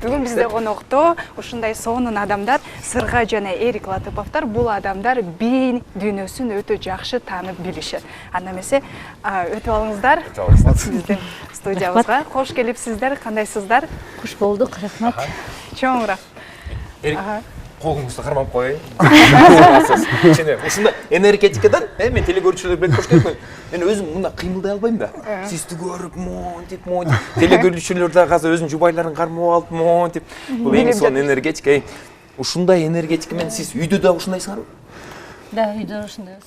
Бүгін бізде қонақта ушундай сонун адамдар Сырға жана Эрик Латыповтар. Бул адамдар бейин дүйнөсүн өтө жакшы таанып билишет. Анда эмесе өтүп алыңыздар. Биздин студиябызга кош келипсиздер. Кандайсыздар? Куш болдук, рахмат. Чоң рахмат. Эрик, колуңузду кармап коеюн. Ушундай энергетикадан мен телегөрүүчүлөр менен кош келипмин. Мен өзүм мында кыймылдай албайм да. Сизди көрүп, монтип. Телегөрүүчүлөр да азыр өзүнүн жубайларын кармап алып, монтип. Бул эң сонун энергетика. Ушундай энергетика менен сиз үйдө да ушундайсыңарбы? Да, үйдө ушундайбыз.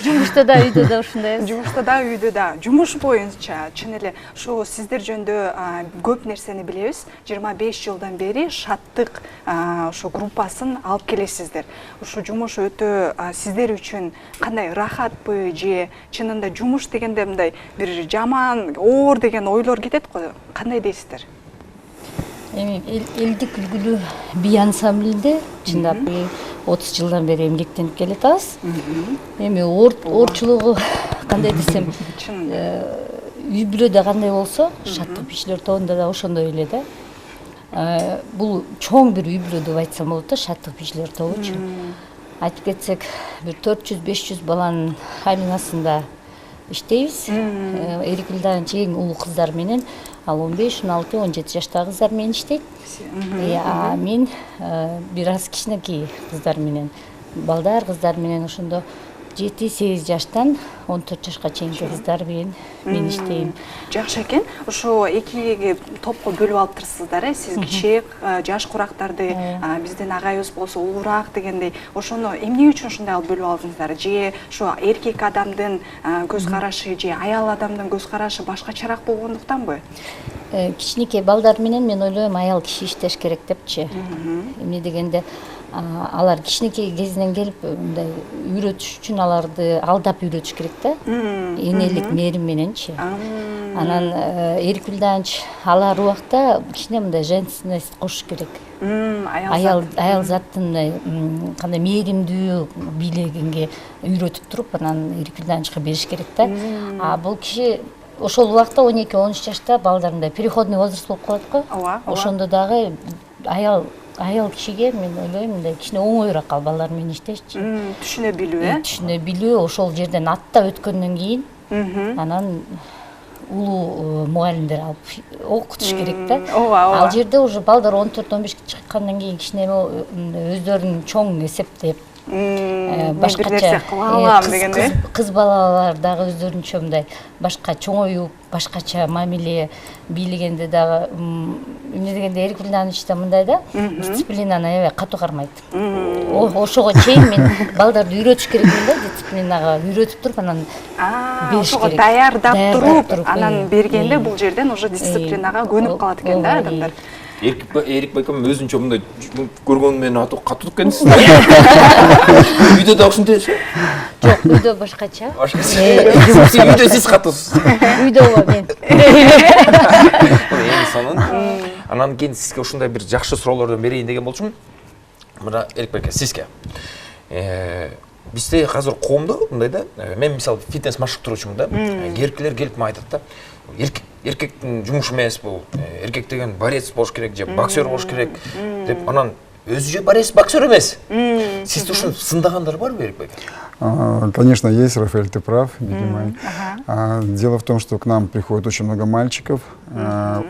Жумушта да, үйдө да ушундайбыз. Жумушта да, үйдө да. Жумуш боюнча чын эле ушу сиздер жөнүндө көп нерсени билебиз. 25 жылдан бери Шаттык ушу группасын алып келесиздер. Ушу жумуш өтө сиздер үчүн кандай рахатпы же чынында жумуш дегенде мындай бир жаман, оор деген ойлор кетет го. Кандай дейсиздер? Эми элдик үлгүлүү бий ансамблинде чындап 30 жылдан бери эмгектенип келатабыз. Эми оорчулугу кандай десем, үй бүлөдө кандай болсо, Шаттык бийчилер тобунда да ошондой эле да. Бул чоң бир үй бүлө деп айтсам болот да, Шаттык бийчилер тобучу. Айтып кетсек, бир 400-500 баланын айланасында иштейбиз. Эрик Ильданович эң улуу кыздар менен, ал 15, 16, 17 жаштагы кыздар менен иштейт. Мен бир аз кичинекей кыздар менен, балдар кыздар менен ошондо 7-8 жаштан 14 жашка чейинки кыздар менен мен иштейм. Жакшы экен. Ошо эки топко бөлүп алыптырсыздар, сиз кичи жаш курактарды, биздин агайыбыз болсо улуураак дегендей. Ошону эмне үчүн ушундай алып бөлүп алдыңыздар? Же ошо эркек адамдын көз карашы же аял адамдын көз карашы башкачараак болгондуктанбы? Кичинекей балдар менен мен ойлойм аял киши иштеш керек депчи. Эмне дегенде алар кичинекей кезинен келип мындай үйрөтүш үчүн аларды алдап үйрөтүш керек да. Энелик мээрим мененчи. Анан Эрик Ильданович алар убакта кичине мындай женственность кошуш керек. Аял заттын мындай кандай мээримдүү бийлегенге үйрөтүп туруп анан Эрик Ильдановичка бериш керек да. Бул киши ошол убакта 12-13 жашта балдар мындай переходный возраст болуп калат го. Ошондо дагы аял кишиге мен ойлойм мындай кичине оңоюраак ал балдар менен иштешчи. Түшүнө билүү, Түшүнө билүү, ошол жерден аттап өткөндөн кийин анан улуу мугалимдер алып окутуш керек да. Ал жерде уже балдар 14-15 чыккандан кийин кичине өздөрүн чоң эсептеп башкача кыз балалар дагы өздөрүнчө мындай башка чоңоюп, башкача мамиле бийлегенде дагы эмне дегенде Эрик Ильданович да мындай да, дисциплинаны аябай катуу кармайт. Ошого чейин мен балдарды үйрөтүш керекмин да, дисциплинага үйрөтүп туруп анан бериш керек. Ошого даярдап туруп, анан бергенде бул жерден уже дисциплинага көнүп калат экен да адамдар. Эрик байкам өзүнчө мындай көргөнү менен катуу экенсиз. Үйдө да ушундай. Жок, үйдө башкача. Үйдө сиз катуусуз. Үйдө мен. Эң сонун. Анан кийин сизге ушундай бир жакшы суроолордон берейин деген болчумун. Мына Эрик байка сизге. Бизде азыр коомдо мындай да, мен мисалы фитнес машыктыруучумун да. Эркектер келип мага айтат да. Эркектин жумушу эмес бул. Эркек деген борец болуш керек же боксер болуш керек деп анан өзү же борец, боксер эмес. Сизде ушуну сындагандар барбы, Эрик байка? Конечно, есть, Рафаэль, ты прав, видимо. Дело в том, что к нам приходит очень много мальчиков,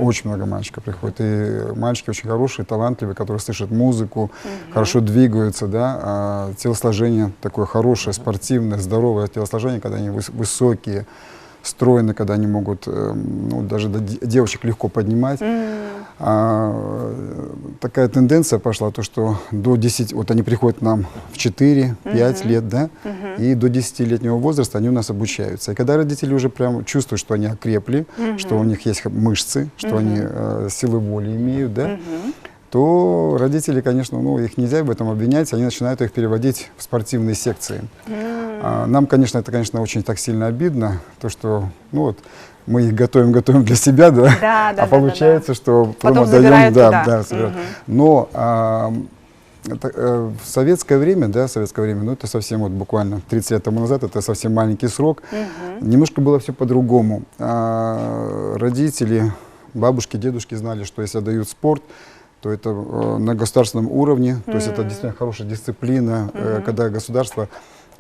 очень много мальчиков приходит, и мальчики очень хорошие, талантливые, которые слышат музыку, хорошо двигаются, да, телосложение такое хорошее, спортивное, здоровое телосложение, когда они высокие, стройны, когда они могут даже девочек легко поднимать. Такая тенденция пошла, то, что до 10, вот они приходят к нам в 4-5 лет, да, и до 10-летнего возраста они у нас обучаются. И когда родители уже прям чувствуют, что они окрепли, что у них есть мышцы, что они силы воли имеют, да, то родители, конечно, их нельзя в этом обвинять, они начинают их переводить в спортивные секции. Нам, конечно, это, конечно, очень так сильно обидно, то, что, мы их готовим для себя, да, а получается, что потом отдаем, собирают. Но в советское время, это совсем буквально 30 лет тому назад, это совсем маленький срок, немножко было все по-другому. Родители бабушки, дедушки знали, что если дают спорт, то это на государственном уровне, то есть это действительно хорошая дисциплина, когда государство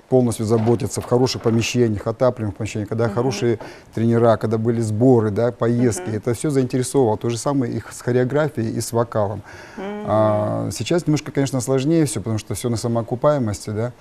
полностью заботится в хороших помещениях, отапливаемых помещениях, когда хорошие тренера, когда были сборы, да, поездки, это все заинтересовало. То же самое их с хореографией и с вокалом. Сейчас немножко, конечно, сложнее все, потому что все на самоокупаемости, да.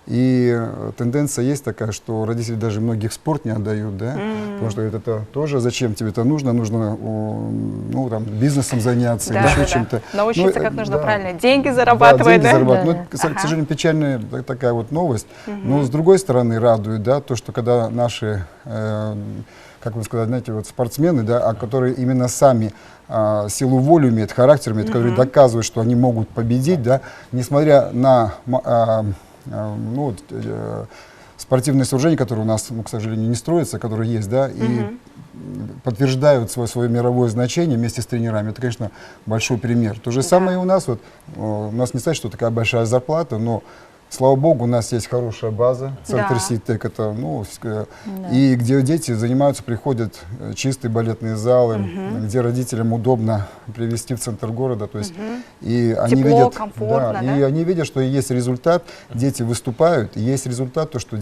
И тенденция есть такая, что родители даже многих в спорт не отдают, да, потому что это тоже зачем тебе это нужно, ну, там, бизнесом заняться, да, еще да, чем-то. Научиться, как нужно да, правильно деньги зарабатывать, деньги зарабатывать. Да. Ну, к сожалению, печальная такая вот новость, но с другой стороны радует, да, то, что когда наши, как вы сказали, знаете, вот спортсмены, да, которые именно сами силу воли имеют, характер имеют, которые доказывают, что они могут победить, да, несмотря на ну, вот, спортивные сооружения, которые у нас, ну, к сожалению, не строятся, которые есть, да, и подтверждают свое мировое значение вместе с тренерами. Это, конечно, большой пример. То же самое и у нас. Вот, у нас не сказать, что такая большая зарплата, но слава богу, у нас есть хорошая база, центр СИТЭК, это, ну, и где дети занимаются, приходят чистые балетные залы, где родителям удобно привезти в центр города, то есть, и они тепло, видят, комфортно, да? И они видят, что есть результат, дети выступают, и есть результат, то, что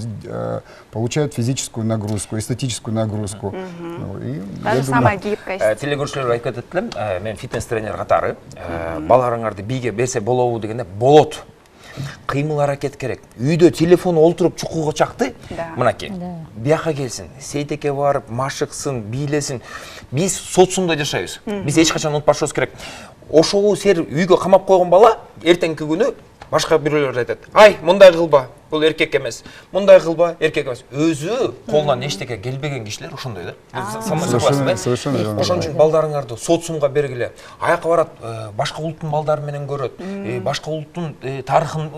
получают физическую нагрузку, эстетическую нагрузку. Ну, и, та же самая гибкость. Телегөршілер айтып кететілім, мен фитнес-тренер қатары, баларыңарды биге берсе болобу дегенде болот. Кыймыл аракет керек. Үйдө телефон олтуруп чукууга чакты. Мынакей. Бияка келсин, сейтекке барып, машыксын, бийлесин. Биз социумда жашайбыз. Биз эч качан унутпашыбыз керек. Ошол сер үйгө камап койгон бала эртеңки күнү башка бирөөлөр айтат. Ай, мындай кылба, бул эркек эмес. Мындай кылба, эркек эмес. Өзү колунан эчтеке келбеген кишилер ошондой да. Совершенно верно. Ошон үчүн балдарыңарды социумга бергиле. Аяка барат, башка улуттун балдары менен көрөт. Башка улуттун тарыхын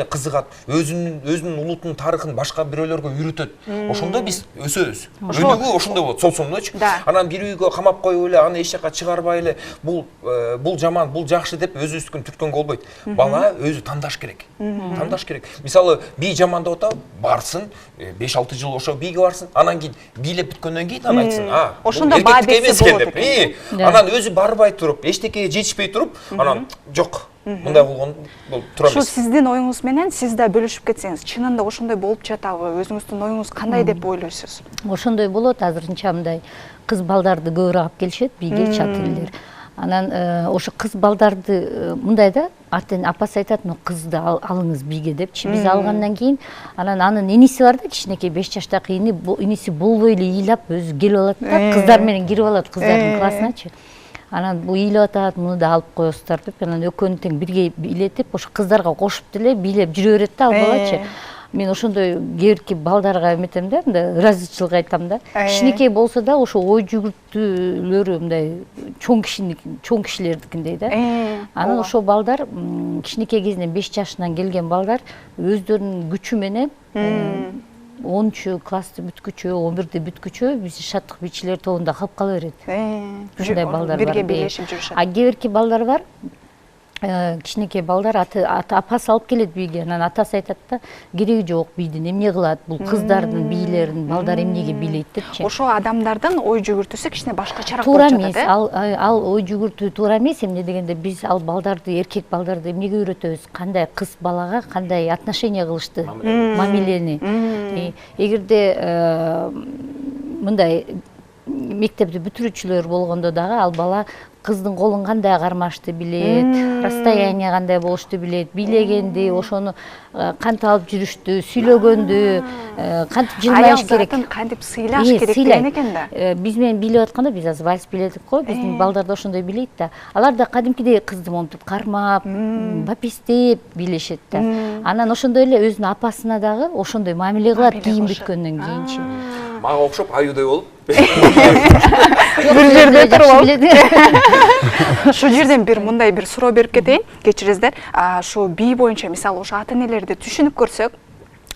кызыгат. Өзүнүн улуттун тарыхын башка бирөөлөргө үйрөтөт. Ошондо биз өсөбүз. Өнүгүү ошондой болот, социумдочу. Анан бир үйгө камап коюп эле, аны эч жака чыгарбай эле, бул жаман, бул жакшы деп өзүбүздүн түрткөнгө болбойт. Бала өзү тандаш керек. Тандаш керек. Мисалы, би жамандап атабы, барсын, 5-6 жыл ошо биге барсын, анан кийин бийлеп бүткөндөн кийин анан айтсын, ошондо баабетси болот экен. Анан өзү барбай туруп, эчтекеге жетишпей туруп, анан жок, мындай болгон бул туура эмес. Ушу сиздин оюңуз менен сиз да бөлүшүп кетсеңиз, чынында ошондой болуп жатабы? Өзүңүздүн оюңуз кандай деп ойлойсуз? Ошондой болот, азырынча мындай кыз балдарды көбүрөөк алып келишет биге, чат элдер. Анан ошо кыз балдарды мындай да, апасы айтат, ну кызды алыңыз биге депчи. Биз алгандан кийин анан анын иниси бар да, кичинекей 5 жаштагы иниси болбой эле ыйлап өзү келип алат да, кыздар менен кирип алат кыздардын классыначы. Анан бул ыйлап атат, муну да алып коесуздар деп, анан экөөнү тең бирге бийлетип, ошо кыздарга кошуп деле бийлеп жүрө берет да ал балачы. Мен ошондой кээбирки балдарга эметем да, мындай ыраазычылык айтам да. Кичинекей болсо да ошо ой жүгүртүүлөрү мындай чоң кишилердикиндей да. Анан ошо балдар кичинекей кезинен 5 жашынан келген балдар өздөрүнүн күчү менен 10 классты бүткүчө, 11-ти бүткүчө биз шаттык бичилер тобунда калып кала берет. Ушундай балдар бар. Бирге бийлешип жүрүшөт. Кээбирки балдар бар. Кичинекей балдар апасы алып келет биге, анан атасы айтат да, кереги жок бийдин, эмне кылат, бул кыздардын бийлерин балдар эмнеге бийлейт депчи. Ошо адамдардын ой жүгүртүүсү кичине башкачараак туура болуп эмес, жатат, ал ой жүгүртүү туура эмес, эмне дегенде биз ал балдарды, эркек балдарды эмнеге үйрөтөбүз, кандай кыз балага кандай отношение кылышты, мамилени. Эгерде мындай мектепти бүтүрүүчүлөр болгондо дагы ал бала кыздын колун кандай кармашты билет, расстояние кандай болушту билет, бийлегенди, ошону кантип алып жүрүштү, сүйлөгөндү, кантип жылмайыш керек. Аялдардын кантип сыйлаш керек деген экен да. Биз менен бийлеп атканда, биз азыр вальс бийледик го, биздин балдар да ошондой бийлейт да. Алар да кадимкидей кызды монтип кармап, бапестеп бийлешет да. Анан ошондой эле өзүнүн апасына дагы ошондой мамиле кылат кийин бүткөндөн кийинчи. Мага окшоп аюудай болуп. Бир жерде туруп Шу жерден мындай бир суроо берип кетейин, кечиресиздер. Шу бий боюнча мисалы ошо ата энелерди түшүнүп көрсөк,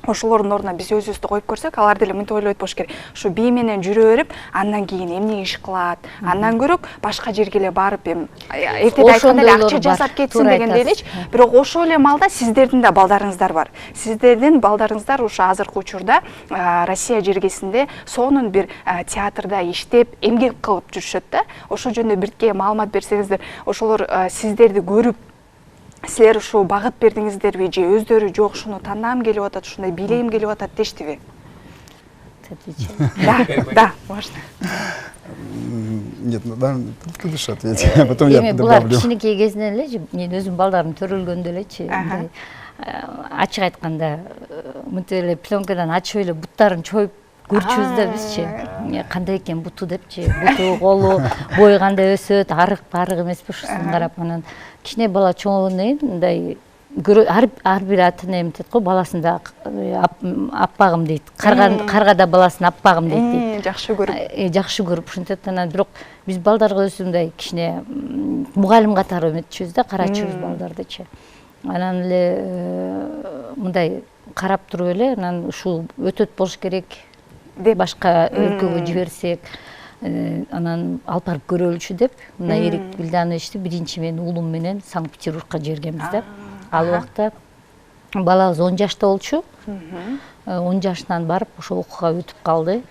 ошолордун ордуна биз өзүбүздү коюп көрсөк, алар деле мынтип ойлойт болуш керек. Ушу бий менен жүрө берип, андан кийин эмне иш кылат, андан көрөк башка жерге эле барып эртеде айтканда эле акча жасап кетсин дегенде элечи. Бирок ошол эле маалда сиздердин да балдарыңыздар бар. Сиздердин балдарыңыздар ушу азыркы учурда Россия жергесинде сонун бир театрда иштеп, эмгек кылып жүрүшөт да. Ошол жөнүндө бирке маалымат берсеңиздер, ошолор сиздерди көрүп силер ушу багыт бердиңиздерби же өздөрү жок ушуну тандагым келип атат, ушундай бийлегим келип атат дештиби? Да, можно. Нет, ну да, ты лишь ответь, а потом я булар добавлю. кичинекей кезинен эле мен өзүм балдарым төрөлгөндө элечи ачык айтканда мынтип эле пленкадан ачып эле буттарын чоюп көрчүбүз да бизчи. Кандай экен буту депчи, буту, колу, бою кандай өсөт, арык эмеспи ушусун карап анан кичине бала чоңойгондон кийин мындай ар бир ата эне эмтет го, баласын да аппагым дейт. Карга да баласын аппагым дейт. Жакшы көрүп. Жакшы көрүп ушинтет. Анан бирок биз балдарга өзү мындай кичине мугалим катары эметчүбүз да, карачубуз балдардычы. Анан эле мындай карап туруп эле анан ушул өтөт болуш керек деп башка өлкөгө жиберсек, анан алып барып көрөлүчү деп мына Эрик Билдановичти биринчи мен уулум менен Санкт-Петербургка жибергенбиз да. Ал убакта балабыз 10 жашта болчу. 10 жашынан барып ошо окууга өтүп калды.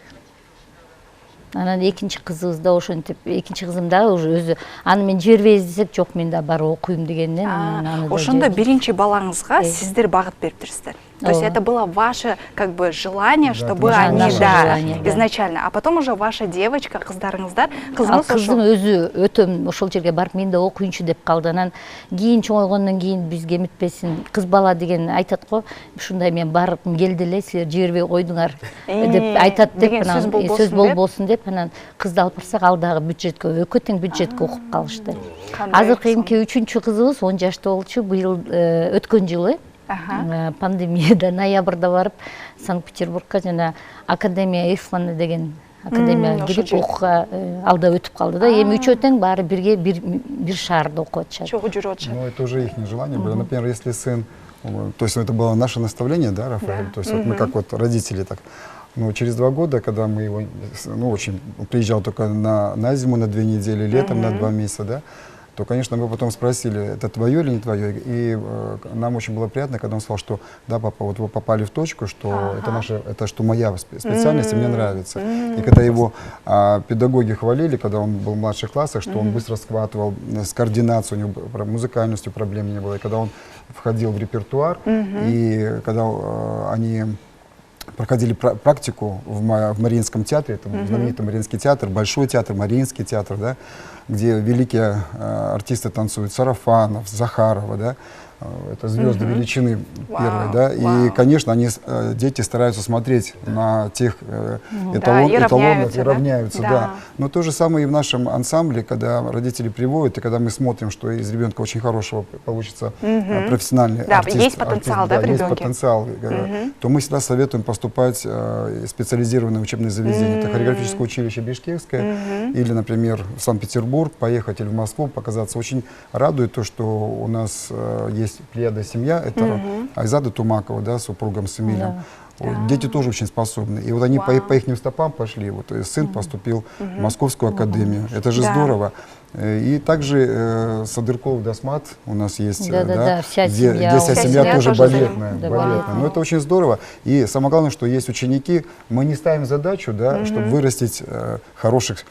Анан экинчи кызыбыз да ошентип, экинчи кызым да уже өзү аны мен жибербейбиз десек, жок мен да барып окуйм дегенден аны да. Ошондо биринчи балаңызга сиздер багыт бериптирсиздер. То есть это было ваше как бы желание, чтобы они изначально, а потом уже ваша девочка, кыздарыңыздар, кызым өзү өтөм ошол жерге барып мен да окуйнчу деп калды. Анан кийин чоңойгондон кийин бизге эметпесин, кыз бала деген айтат го, ушундай мен баргым келди эле, силер жибербей койдуңар деп айтат деп анан сөз болбосун деп анан кызды алып барсак ал дагы бюджетке, экөө тең бюджетке окуп калышты. Азыркы эми 3-чү кызыбыз 10 жашта болчу, быйыл өткөн жылы пандемияда ноябрда барып Санкт-Петербургка жана Академия Эйфмана деген академияга кирип окууга ал да өтүп калды да. Эми үчөө тең баары бирге бир шаарда окуп атышат. Чогуу жүрүп атышат. Ну, это уже их желание было. Например, если сын, то есть это было наше наставление, да, Рафаэль? То есть вот мы как вот родители так. Но через 2 года, когда мы его, ну, очень приезжал только на зиму на 2 недели, летом на 2 месяца, да, то, конечно, мы потом спросили, это твое или не твое. И нам очень было приятно, когда он сказал, что да, папа, вот вы попали в точку, что это наша, это что моя специальность, и мне нравится. И когда его педагоги хвалили, когда он был в младших классах, что он быстро схватывал с координацией, у него музыкальностью проблем не было. И когда он входил в репертуар, и когда они проходили практику в Мариинском театре, это знаменитый Мариинский театр, Большой театр, Мариинский театр, да, где великие артисты танцуют, Сарафанов, Захарова, да, это звезды величины первые, да, и, конечно, они, дети стараются смотреть на тех эталонов и равняются, да. Но то же самое и в нашем ансамбле, когда родители приводят, и когда мы смотрим, что из ребенка очень хорошего получится профессиональный артист, есть потенциал, да, в ребенке? Есть потенциал, то мы всегда советуем поступать в специализированные учебные заведения. Это хореографическое училище Бишкекское, или, например, в Санкт-Петербург поехать, или в Москву показаться. Очень радует то, что у нас есть плеяда семья, это Айзада Тумакова, да, с супругом, с Эмилем. Дети тоже очень способны. И вот они по их стопам пошли. Вот сын поступил в Московскую академию. Это же здорово. И также Садырков Дасмат у нас есть, да, вся где вся семья тоже балетная. Но это очень здорово. И самое главное, что есть ученики. Мы не ставим задачу, да, чтобы вырастить хороших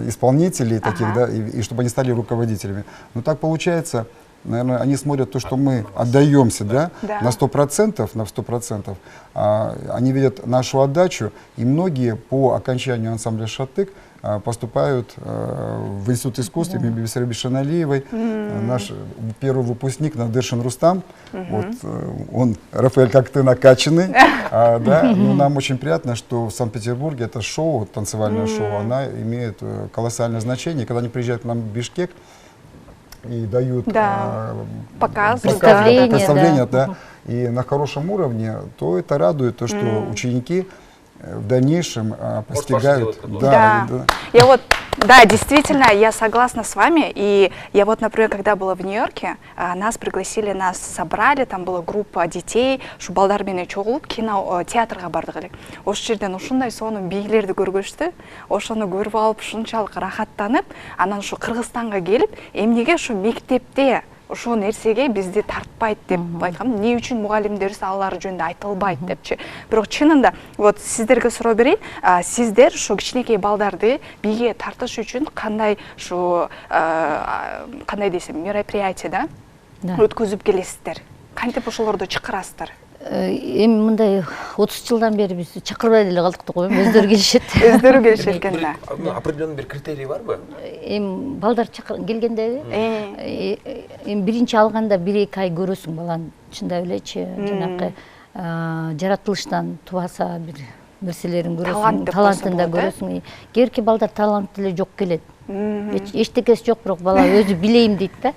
исполнителей таких, да, и чтобы они стали руководителями. Но так получается. Наверное, они смотрят то, что мы отдаемся, да, на 100%, они видят нашу отдачу, и многие по окончанию ансамбля «Шатык» поступают в Институт искусств имени Бибисары Бишаналиевой. Наш первый выпускник Надыршин Рустам, вот, он, Рафаэль, как ты, накачанный, да, но нам очень приятно, что в Санкт-Петербурге это шоу, танцевальное шоу, она имеет колоссальное значение, и когда они приезжают к нам в Бишкек, и дают представления, да, и на хорошем уровне, то это радует, то, что ученики в дальнейшем постигают. делать, Да. Я вот, да, действительно, я согласна с вами. И я вот, например, когда была в Нью-Йорке, нас пригласили, нас собрали, там была группа детей, шу балдар менен чогулуп кино театрга бардык элек. Ошол жерден ушундай сонун бийлерди көргөчтү. Ошону көрүп алып, ушунчалык рахаттанып, анан ушу Кыргызстанга келип, эмнеге ушу мектепте ошол нерсеге бизди тартпайт деп айткам. Эмне үчүн мугалимдерибиз алар жөнүндө айтылбайт депчи. Бирок чынында вот сиздерге суроо берейин. Сиздер ушу кичинекей балдарды бийге тартыш үчүн кандай ушу кандай десем мероприятие да өткөзүп келесиздер? Кантип ошолорду чакырасыздар? Эми мындай 30 жылдан бери биз чакырбай деле калдык да коем, өздөрү келишет. Өздөрү келишет экен да. Определенный бир критерий барбы? Эми балдар келгенде эми биринчи алганда 1-2 ай көрөсүң баланы, чындап элечи, жанакы жаратылыштан тубаса бир нерселерин көрөсүң, талантын да көрөсүң. Кээинки балдар талант деле жок келет. Эчтекеси жок, бирок бала өзү билейм дейт да.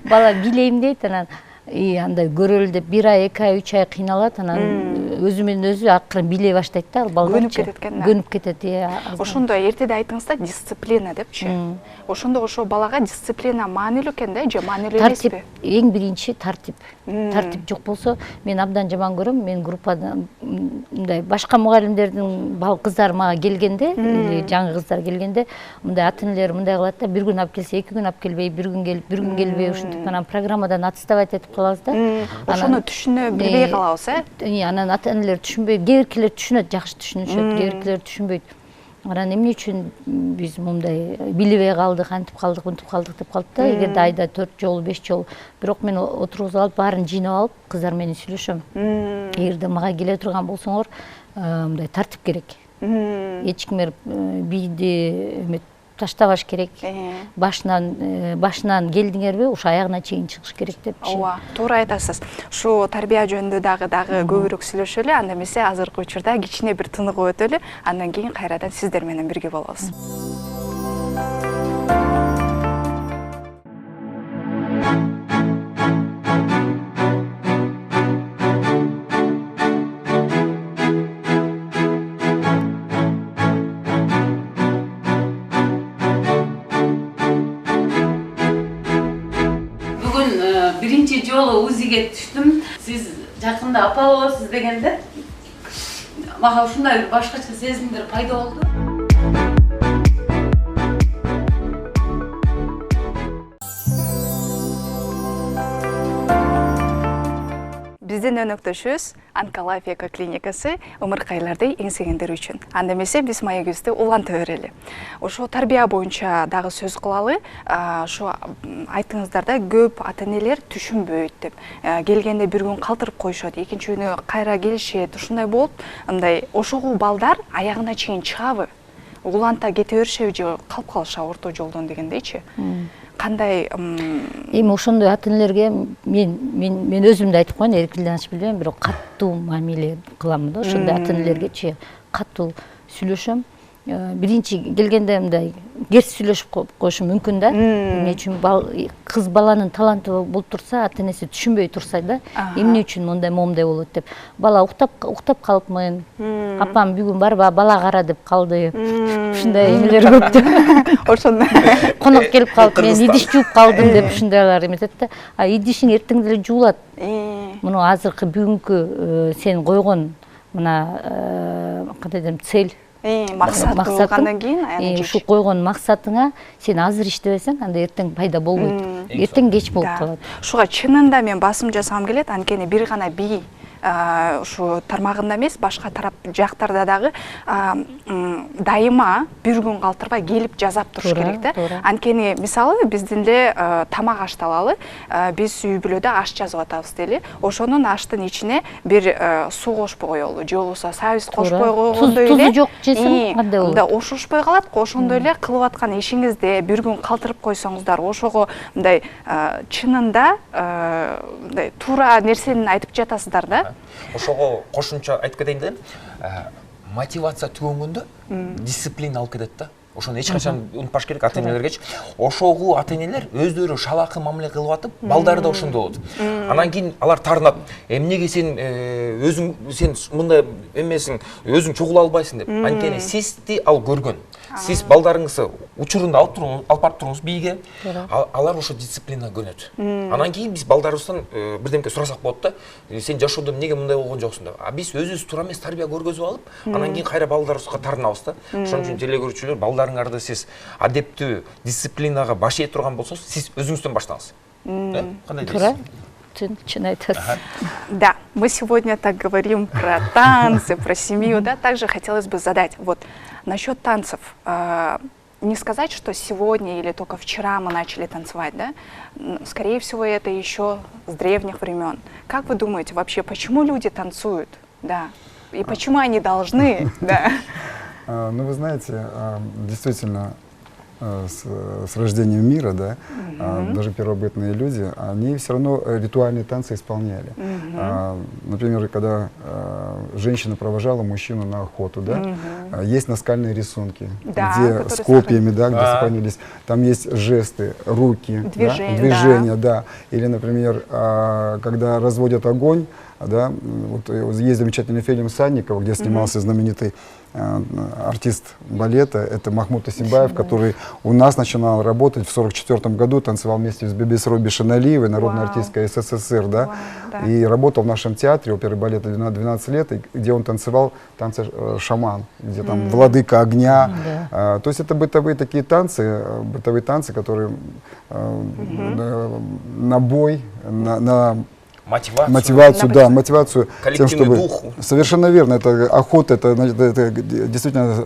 Бала билейм дейт, анан андай көрөлү деп 1 ай, 2 ай, 3 ай кыйналат, анан өзү менен өзү акырын билей баштайт да, ал балдар. Көнүп кетет экен да. Көнүп кетет, Ошондо эртеде айттыңыз да, дисциплина депчи. Ошондо ошо балага дисциплина маанилүү экен да, же маанилүү эмеспи? Эң биринчи тартип. Тартип жок болсо, мен абдан жаман көрөм. Мен группада мындай башка мугалимдердин кыздары мага келгенде, жаңы кыздар келгенде, мындай ата-энелер мындай кылат да, бир күн алып келсе, 2 күн алып келбей, бир күн келип, бир күн келбей, ушинтип анан программадан отставать этип калабыз да. Ошону түшүнө билбей калабыз, Анан ата-энелер түшүнбөй, кээинкилер түшүнөт, жакшы түшүнүшөт, кээинкилер түшүнбөйт. Анан эмне үчүн биз мындай билбей калдык, антип калдык, мынтип калдык деп калып да. Эгерде айда 4 жолу, 5 жолу, бирок мен отургузуп алып, баарын жыйнап алып, кыздар менен сүйлөшөм. Эгерде мага келе турган болсоңор, мындай тартип керек. Эч кимер бийди таштабаш керек. Башынан келдиңерби, ушу аягына чейин чыгыш керек депчи. Ооба, туура айтасыз. Ушу тарбия жөнүндө дагы көбүрөөк сүйлөшөлү. Анда эмесе азыркы учурда кичине бир тыныгып өтөлү. Андан кийин кайрадан сиздер менен бирге болобуз. Биринчи жолу УЗИге түштүм. Сиз жакында апа болосуз дегенде мага ушундай башкача сезимдер пайда болду. Биздин өнөктөшүбүз Онколайф эко клиникасы ымыркайларды эңсегендер үчүн. Анда эмесе биз маегибизди уланта берели. Ошо тарбия боюнча дагы сөз кылалы. Ошо айттыңыздар да, көп ата-энелер түшүнбөйт деп. Келгенде бир күн калтырып коюшат, экинчи күнү кайра келишет. Ушундай болуп, мындай ошого балдар аягына чейин чыгабы? Уланта кете беришеби же калып калышабы орто жолдон дегендейчи? Кандай эми ошондой ата-энелерге мен өзүм да айтып коеюн, эркинден билбейм, бирок каттуу мамиле кылам да, ошондой ата-энелергечи каттуу сүйлөшөм. Биринчи келгенде мындай керс сүйлөшүп коюшум мүмкүн да. Эмне үчүн кыз баланын таланты болуп турса, ата-энеси түшүнбөй турса да, эмне үчүн мондай болот деп. Бала уктап калыпмын. Апам бүгүн барба, бала кара деп калды. Ушундай эмелер көп да. Ошондой конок келип калып, мен идиш жууп калдым деп ушундайлар эметет да. Идишиң эртең деле жуулат. Муну азыркы бүгүнкү сен койгон мына кандай дейм, цель, максат болгондон кийин ушу койгон максатыңа сен азыр иштебесең, анда эртең пайда болбойт. Эртең кеч болуп калат. Ушуга чынында мен басым жасагым келет, анткени бир гана бий ушу тармагында эмес, башка тарап жактарда дагы дайыма бир күн калтырбай келип жасап туруш керек да. Анткени мисалы биздин эле тамак ашты алалы, биз үй бүлөдө аш жазып атабыз дейли. Ошонун аштын ичине бир суу кошпой коелу, же болбосо сабиз кошпой койгондой эле. Тузу жок жесең кандай болот? Да, ошошпой калат, ошондой эле кылып аткан ишиңизде бир күн калтырып койсоңуздар, ошого мындай чынында мындай туура нерсени айтып жатасыздар да. Ошого кошумча айтып кетейин дедим. Мотивация түгөнгөндө дисциплина алып кетет да. ошону эч качан унутпаш керек ата энелергечи. Ошогу ата энелер өздөрү шалакы мамиле кылып атып, балдары да ошондо болот. Анан кийин алар таарынат. Эмнеге сен өзүң сен мындай эмесиң, өзүң чогула албайсың деп. Анткени сизди ал көргөн. Сиз балдарыңызды учурунда алып барып туруңуз бийге. Алар ошо дисциплина көнөт. Анан кийин биз балдарыбыздан бирдемке сурасак болот да. Сен жашоодо эмнеге мындай болгон жоксуң деп. Биз өзүбүз туура эмес тарбия көргөзүп алып, анан кийин кайра балдарыбызга таарынабыз да. Ошон үчүн телегөрүүчүлөр балдарыңарды сиз адептүү, дисциплинага баш ээ турган болсоңуз, сиз өзүңүздөн баштаңыз. Кандай Туура. дейсиз? Чын айтасыз. Да, мы сегодня так говорим про танцы, про семью, да, также хотелось бы задать, вот, насчет танцев, не сказать, что сегодня или только вчера мы начали танцевать, да, скорее всего, это еще с древних времен. Как вы думаете вообще, почему люди танцуют, да, и почему они должны, да? Ну, вы знаете, действительно, с рождением мира, да, даже первобытные люди, они все равно ритуальные танцы исполняли. Например, когда женщина провожала мужчину на охоту, да, есть наскальные рисунки, Да, где с копьями, да, где сохранились, там есть жесты, руки, движения, да. Или, например, когда разводят огонь, да, вот есть замечательный фильм Санникова, где снимался знаменитый артист балета, это Махмуд Асимбаев, который у нас начинал работать в 1944 году, танцевал вместе с Бибисрой Бишаналиевой, народной артисткой СССР, да, и работал в нашем театре оперы и балета 12 лет, где он танцевал танцы шаман, где там владыка огня. То есть это бытовые такие танцы, которые на бой, на мотивацию, да, мотивацию тем, чтобы... духу. Совершенно верно, это охота, это действительно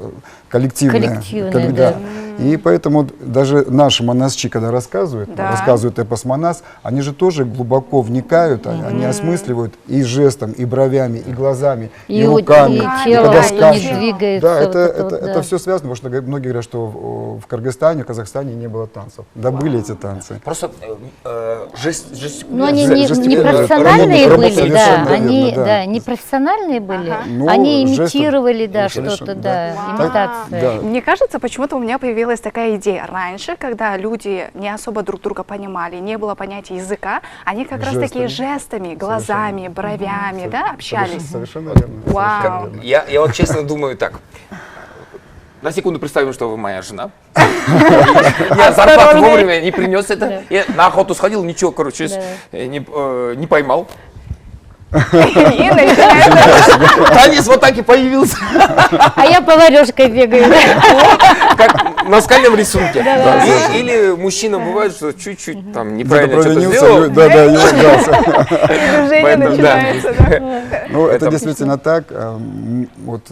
коллективная. Да. И поэтому даже наши монасчи, когда рассказывают эпос Манас, они же тоже глубоко вникают, они осмысливают и жестом, и бровями, и глазами, и руками, и телом, когда не двигается. Да, это все связано, потому что многие говорят, что в Кыргызстане, в Казахстане не было танцев. Да, были эти танцы. Просто ну, они не профессиональные были, да, они не профессиональные были, они имитировали, да, что-то, да, имитация. Мне кажется, почему-то у меня появилась такая идея. Раньше, когда люди не особо друг друга понимали, не было понятия языка, они как раз такие жестами, глазами, бровями, да, общались. Совершенно верно. Вау. Я вот честно думаю так. На секунду представим, что вы моя жена. Я зарплату вовремя не принес это. Я на охоту сходил, ничего, короче, не поймал. И начинается. Танец вот так и появился. А я поварешкой бегаю. Как на скальном рисунке. Или мужчина бывает, что чуть-чуть там неправильно что-то провинился, сделал. да, и ругался. Движение Поэтому, начинается, да. Ну, это действительно так. Вот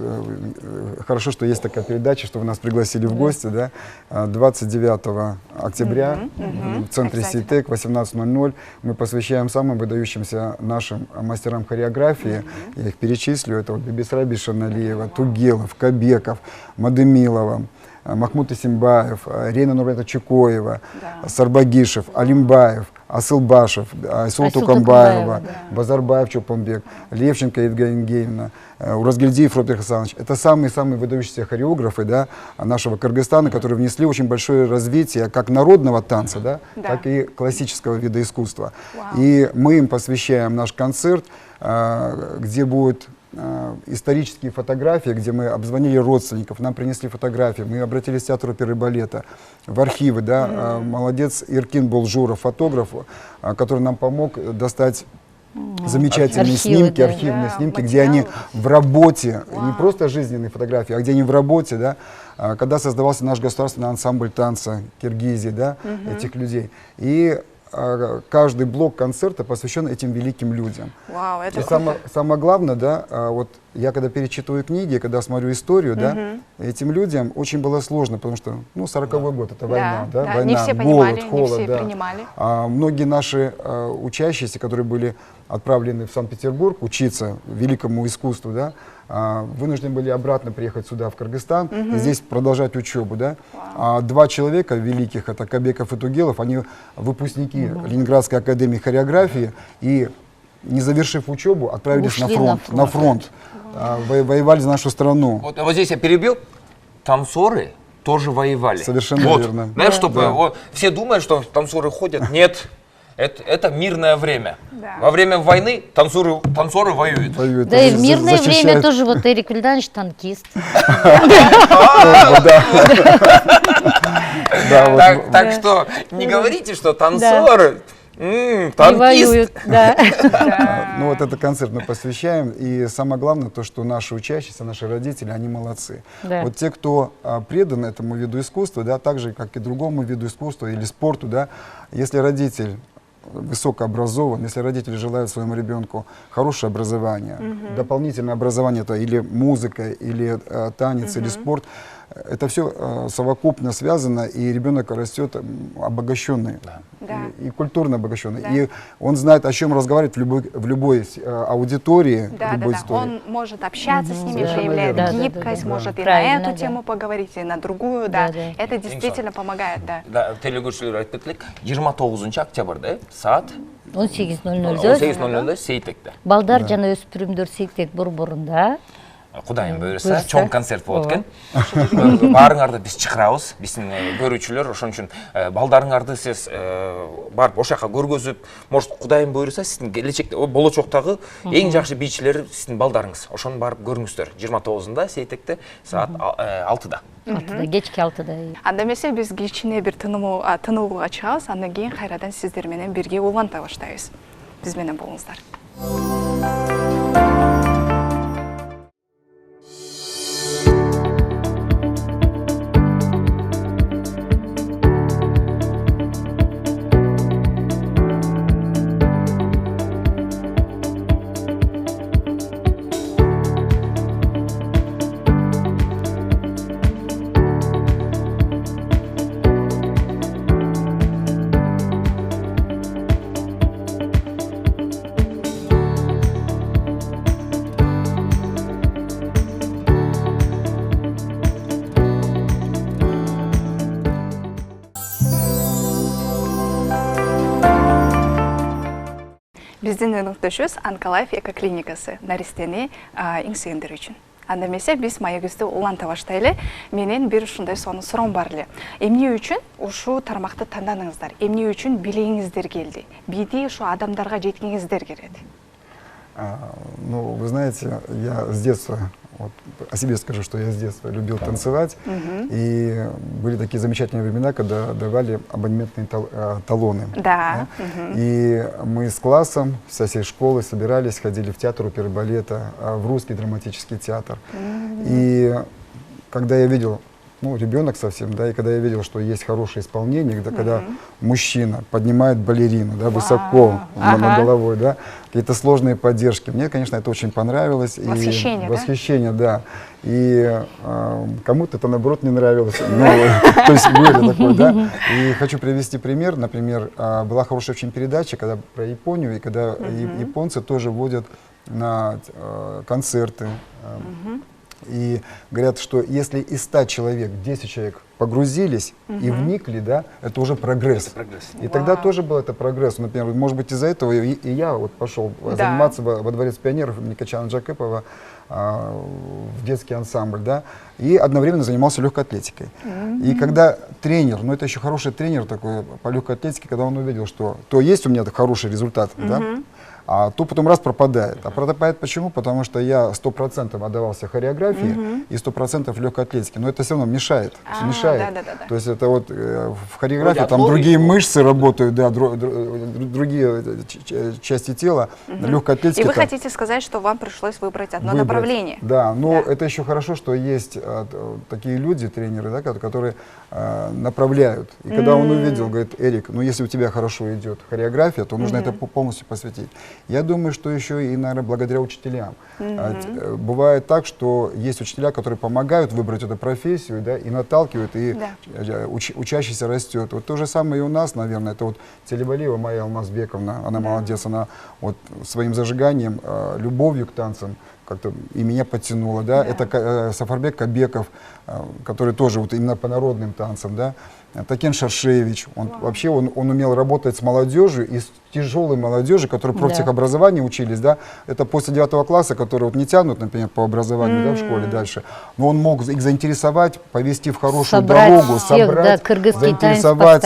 хорошо, что есть такая передача, что вы нас пригласили в гости, да. 29 октября в центре СИТЭК 18:00 мы посвящаем самым выдающимся нашим мастерам хореографии. Я их перечислю. Это вот Бибисра Бишаналиева, Тугелов, Кабеков, Мадымилова, Махмуд Исимбаев, Рейна Нурбета Чукоева, Сарбагишев, Алимбаев, Асылбашев, Айсул Тукамбаева, Базарбаев Чопомбек, Левченко Евгения Евгеньевна, Уразгильдиев Роберт Хасанович. Это самые-самые выдающиеся хореографы, да, нашего Кыргызстана, которые внесли очень большое развитие как народного танца, да, так и классического вида искусства. И мы им посвящаем наш концерт, где будет исторические фотографии, где мы обзвонили родственников, нам принесли фотографии, мы обратились к театру оперы и балета, в архивы, да, молодец Иркин Болжуров, фотограф, который нам помог достать замечательные снимки, архивные снимки, где они в работе, не просто жизненные фотографии, а где они в работе, да, когда создавался наш государственный ансамбль танца Киргизии, да, этих людей. И каждый блок концерта посвящен этим великим людям. Вау, это самое главное, да, вот я когда перечитываю книги, когда смотрю историю, да, этим людям очень было сложно, потому что, ну, 40-й год, это война, да, война, не все голод, понимали, холод, не все да. принимали. Многие наши учащиеся, которые были отправлены в Санкт-Петербург учиться великому искусству, да, вынуждены были обратно приехать сюда, в Кыргызстан, и здесь продолжать учебу. Да? А два человека великих, это Кабеков и Тугелов, они выпускники Ленинградской академии хореографии, и, не завершив учебу, отправились на фронт, воевали за нашу страну. Вот здесь я перебил. Танцоры тоже воевали. Совершенно вот. верно. Знаешь, чтобы все думают, что танцоры ходят. Нет. Это мирное время. Да. Во время войны танцоры воюют. Воюют, Да и в мирное время защищают. тоже вот Эрик Вильданович танкист. Да, вот, Так что не говорите, что танцоры, Не танкист. воюют, да. ну вот этот концерт мы посвящаем, и самое главное то, что наши учащиеся, наши родители, они молодцы. Да. Вот те, кто предан этому виду искусства, да, так же, как и другому виду искусства или спорту, да, если родитель высокообразован, если родители желают своему ребенку хорошее образование, дополнительное образование, это или музыка, или танец, или спорт, это все совокупно связано, и ребенок растет обогащенный, Да. и культурно обогащенный. Да. И он знает, о чем разговаривать в любой аудитории, Да, любой да. истории. Он может общаться с ними, Совершенно проявляет верно. Да, гибкость, да. может и Правильно, на эту да. тему поговорить, и на другую, да. Да, да. Это действительно помогает, да. Да, телегөршілер айтып кетелік 29 октябрьда саат 18:00-дө 18:00 Сейтекте. балдар жана өспүрүмдөр Сейтек борборунда Кудайым буюрса Буюрса. чоң концерт болот экен. Баарыңарды биз чакырабыз. Биздин көрүүчүлөр ошон үчүн балдарыңарды сиз барып ошол жака көргөзүп, может Кудайым буюрса сиздин келечекте болочоктогу эң жакшы бийчилер сиздин балдарыңыз. Ошону барып көрүңүздөр. 29-да Сейтекте саат 6-да. кечки 6-да. Анда эмесе биз кичине бир тынууга чыгабыз, андан кийин кайрадан сиздер менен бирге уланта баштайбыз. Биз менен болуңуздар. Биздин өнөктөшүбүз Анкалайф экоклиникасы наристени иңсегендер үчүн. Анда эмесе биз маегибизди уланта баштайлы. Менен бир ушундай суроом бар эле. Эмне үчүн ушу тармакты тандадыңыздар? Эмне үчүн билегиңиздер келди? Биди ушу адамдарга жеткиңиздер керек? Ну, вы знаете, я с детства, вот, о себе скажу, что я с детства любил танцевать, и были такие замечательные времена, когда давали абонементные талоны. Да. И мы с классом, вся всей школы собирались, ходили в театр оперы и балета, в русский драматический театр. И когда я видел, ну, ребенок совсем, да, и когда я видел, что есть хорошее исполнение, когда мужчина поднимает балерину, да, высоко над головой, да, какие-то сложные поддержки, мне, конечно, это очень понравилось. Восхищение, и, восхищение, да. И кому-то это, наоборот, не нравилось. Ну, то есть были такой, да. И хочу привести пример. Например, была хорошая очень передача, когда про Японию, и когда японцы тоже водят на концерты. И говорят, что если из 100 человек 10 человек погрузились и вникли, да, это уже прогресс. Это прогресс. И тогда тоже был это прогресс. Например, может быть, из-за этого и я вот пошел заниматься во Дворец пионеров имени Качана Джакепова в детский ансамбль, да, и одновременно занимался легкой атлетикой. И когда тренер, ну это еще хороший тренер такой по легкой атлетике, когда он увидел, что то есть у меня хороший результат, да, а то потом раз пропадает. А пропадает почему? Потому что я 100% отдавался хореографии и 100% легкой атлетике. Но это все равно мешает. Мешает. Да. То есть это вот в хореографии там другие мышцы работают, да, другие части тела. Легкая атлетика. И вы хотите сказать, что вам пришлось выбрать одно направление? Да, но это еще хорошо, что есть такие люди, тренеры, да, которые направляют. И когда он увидел, говорит: Эрик, ну если у тебя хорошо идет хореография, то нужно это полностью посвятить. Я думаю, что еще и, наверное, благодаря учителям. Бывает так, что есть учителя, которые помогают выбрать эту профессию, да, и наталкивают, и учащийся растет. Вот то же самое и у нас, наверное. Это вот Телебалиева Майя Алмазбековна, она молодец, она вот своим зажиганием, любовью к танцам как-то и меня подтянула, да. Это Сафарбек Кабеков, который тоже вот именно по народным танцам, да. Такен Шаршевич, вообще он умел работать с молодежью и с тяжелой молодежью, которые в профтехобразовании учились, да, это после 9 класса, которые вот не тянут, например, по образованию, да, в школе дальше, но он мог их заинтересовать, повести в хорошую дорогу, собрать, заинтересовать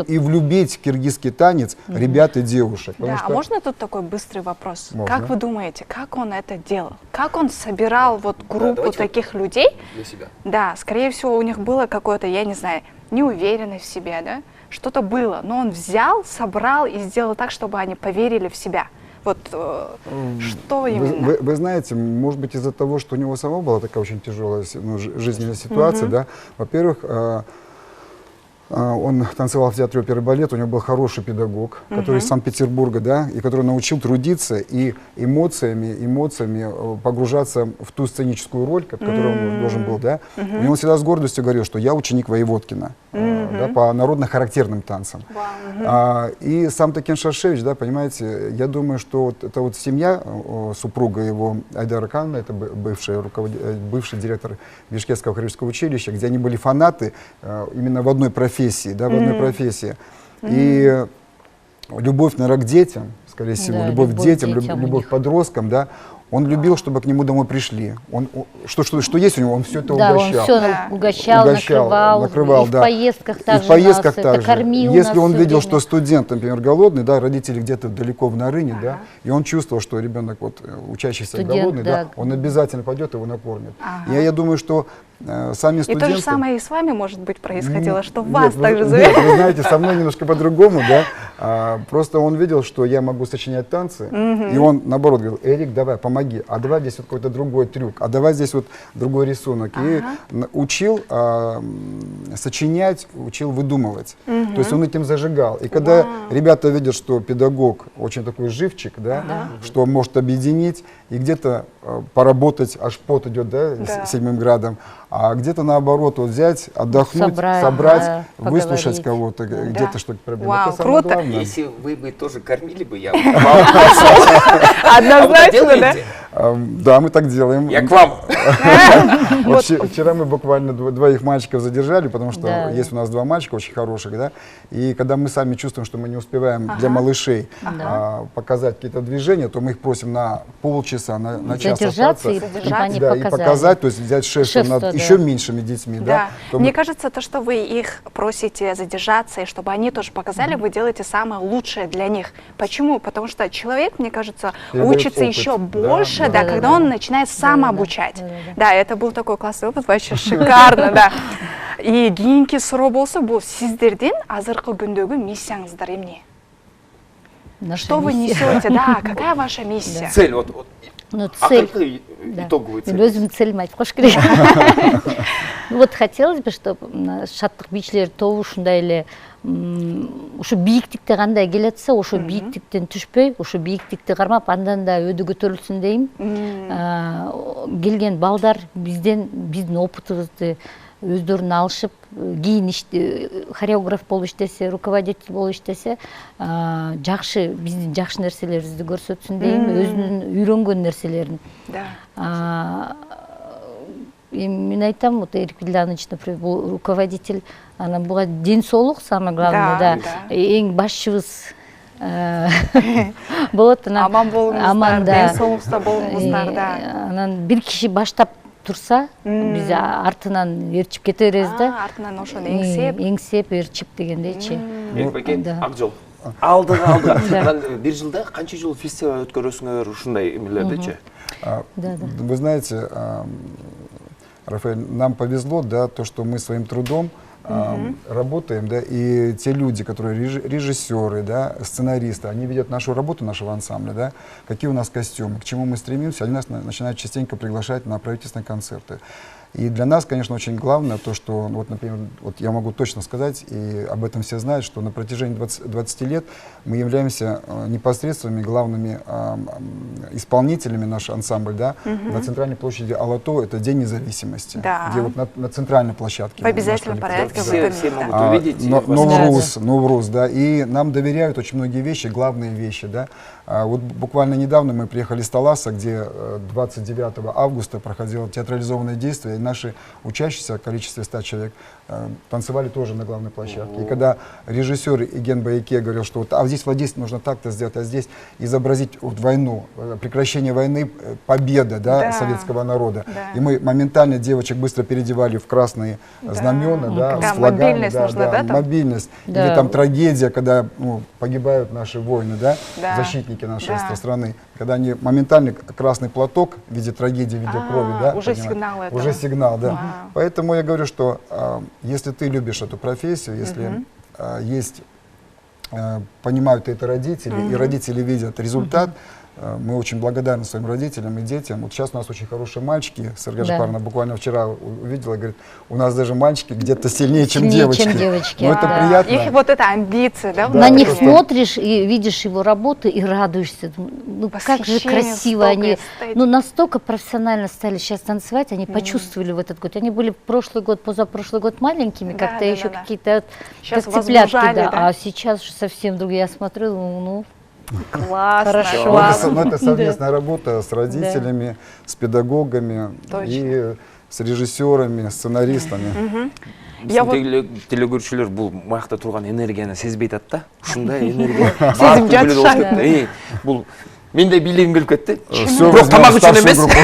и влюбить в киргизский танец ребят и девушек. Да, а можно тут такой быстрый вопрос? Можно. Как вы думаете, как он это делал? Как он собирал вот группу таких людей? Для себя. Да, скорее всего, у них было какое-то, я не знаю, неуверенность в себе, да? Что-то было, но он взял, собрал и сделал так, чтобы они поверили в себя. Вот что именно? Вы знаете, может быть, из-за того, что у него самого была такая очень тяжелая жизненная ситуация, да? Во-первых, он танцевал в театре оперы и балета, у него был хороший педагог, который из Санкт-Петербурга, да, и который научил трудиться и эмоциями погружаться в ту сценическую роль, которую он должен был, да. И он всегда с гордостью говорил, что я ученик Воеводкина, да, по народно-характерным танцам. И сам Такен Шаршевич, да, понимаете, я думаю, что вот эта вот семья, супруга его Айдара Канна, это бывший директор Бишкекского хореографического училища, где они были фанаты именно в одной профессии, да, в одной профессии. И любовь, наверное, к детям, скорее всего, Да, любовь к детям, у любовь них. к подросткам, да, он любил, чтобы к нему домой пришли. Что есть у него, он все это Да, угощал. он все угощал, накрывал, и да. в поездках также И в поездках нас это также. кормил Если нас он всё видел, время. что студент, например, голодный, да, родители где-то далеко в Нарыне, да, и он чувствовал, что ребенок вот учащийся Студент, голодный, да, да. он обязательно пойдет его накормит. И я думаю, что сами И студенты... то же самое и с вами, может быть, происходило, что Нет, вас также нет, завели. вы знаете, со мной немножко по-другому, да. Просто он видел, что я могу сочинять танцы, и он, наоборот, говорил: Эрик, давай, помоги, а давай здесь вот какой-то другой трюк, а давай здесь вот другой рисунок. И учил сочинять, учил выдумывать. То есть он этим зажигал. И когда ребята видят, что педагог очень такой живчик, да, что может объединить, и где-то поработать, аж пот идет, да, с 7 градом, а где-то наоборот, вот взять, отдохнуть, собрать, да, выслушать поговорить. кого-то, где-то что-то проблема. Вау, Это самое круто. главное. Если вы бы тоже кормили бы, я Однозначно, да? Да, мы так делаем. Я к вам. Вот вчера мы буквально двоих мальчиков задержали, потому что Да. есть у нас 2 мальчика очень хороших, да, и когда мы сами чувствуем, что мы не успеваем для малышей показать какие-то движения, то мы их просим на полчаса, на час Задержаться остаться. и чтобы они Да, и показали. показать, то есть взять шефство Шефство, над да. еще меньшими детьми, да. Да. то Мне мы- кажется, то, что вы их просите задержаться, и чтобы они тоже показали, вы делаете самое лучшее для них. Почему? Потому что человек, мне кажется, Передает учится опыт. еще Да, больше, да, да, да, когда да. он начинает сам обучать. да, да. Да, это был такой классный опыт, вообще шикарно, да. И кийинки суроо болсо, бул сиздердин азыркы күндөгү миссияңыздар эмне? Наша Что вы миссия. несете? Да, какая ваша миссия? Цель, вот Ну, цель. акылды Да. итоговый Мен цель. өзім целім айтып коюш керек. Ну, вот хотелось бы, чтобы шаттык бийчилер тобу ушундай эле ушу бийиктикте кандай келатса, ошо бийиктиктен түшпөй, ошо бийиктикти кармап, андан да өдө көтөрүлсүн дейм. Келген балдар биздин опытыбызды өздөрүнө алышып, кийин хореограф болуп иштесе, руководитель болуп иштесе, жакшы биздин жакшы нерселерибизди көрсөтсүн дейм, өзүнүн үйрөнгөн нерселерин. Да. И мен айтам, вот Эрик Вильданович, например, бул руководитель, анан буга ден соолук самое главное, Да, да. Эң башчыбыз болот, анан Аман болуңуздар, аман, да. ден соолукта болуңуздар, да. Анан бир киши баштап турса, биз артынан ээрчип кете беребиз да. Артынан ошону эңсеп. Эңсеп, ээрчип дегендейчи. Эрик байке, Да. ак жол. Алды. Анан бир жылда канча жыл фестиваль өткөрөсүңөр ушундай эмелердичи? Вы знаете, Рафаэль, нам повезло, да, то, что мы своим трудом работаем, да, и те люди, которые режиссеры, да, сценаристы, они видят нашу работу нашего ансамбля, да, какие у нас костюмы, к чему мы стремимся, они нас начинают частенько приглашать на правительственные концерты. И для нас, конечно, очень главное то, что, вот, например, вот я могу точно сказать, и об этом все знают, что на протяжении 20 лет мы являемся непосредственными главными исполнителями, наш ансамбль, да, на центральной площади Алато, это День независимости, Да. где вот на центральной площадке. В обязательном наш порядке коллектив, вы да. Все могут Да. увидеть. Новруз, да, и нам доверяют очень многие вещи, главные вещи, да. Вот буквально недавно мы приехали из Таласа, где 29 августа проходило театрализованное действие, наши учащиеся, в количестве 100 человек, танцевали тоже на главной площадке. И когда режиссер Иген Байеке говорил, что вот, здесь вот здесь нужно так-то сделать, а здесь изобразить вот войну, прекращение войны, победа, да, советского народа. Да. И мы моментально девочек быстро переодевали в красные знамена, да, Да, с флагами. мобильность нужна, да, там? Мобильность. Да. Или там трагедия, когда погибают наши воины, да, Да. защитники нашей Да. страны. Когда они моментально красный платок в виде трагедии, в виде крови, да, уже понимаете? сигнал этого. Уже сигнал, да. Вау. Поэтому я говорю, что если ты любишь эту профессию, если есть, понимают это родители, и родители видят результат, мы очень благодарны своим родителям и детям. Вот сейчас у нас очень хорошие мальчики. Сергей Да. Жапаровна буквально вчера увидела, говорит, у нас даже мальчики где-то сильнее, чем Сильнее, девочки. чем девочки, Ну, это да. приятно. Их вот эта амбиция, да? Да, На это них что? смотришь и видишь его работу и радуешься. Ну как же Восхищение красиво столько, они, эстетика. ну настолько профессионально стали сейчас танцевать, они почувствовали в этот год. Они были прошлый год, позапрошлый год маленькими, Да, как-то да, еще да, да. какие-то Щас как цыплятки, возмужали, да. да? А сейчас же совсем другие. Я смотрю, ну Классно, Хорошо. Но классно. это совместная работа с родителями, с педагогами Точно. и с режиссерами, сценаристами. Я вот- телегөрүүчүлөр бул маякта турган энергияны сезбей атат да. Ушундай энергия Сезип жатышат. жатышат. Бул мен де бийлегим келип кетти. Всё, Бирок возьмем тамак үчүн старшую эмес. группу.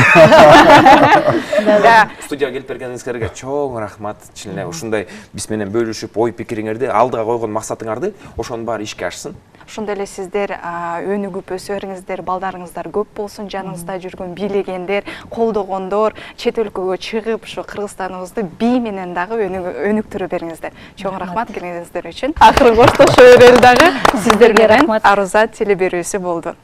Да. Студияга келип бергениңизге чоң рахмат. Чын эле ушундай биз менен бөлүшүп, ой пикириңерди, алдыга койгон максатыңарды ошонун баары ишке ашсын. Ошондой эле сиздер өнүгүп өсөөрүңүздөр, балдарыңыздар көп болсун, жаныңызда жүргөн бийлегендер, колдогондор, чет өлкөгө чыгып, ушу Кыргызстаныбызды бий менен дагы өнүктүрө бериңиздер. Чоң рахмат келгениңиздер үчүн. Акырын коштошо берели дагы. Сиздер менен Рахмат. Арузат телеберүүсү болду.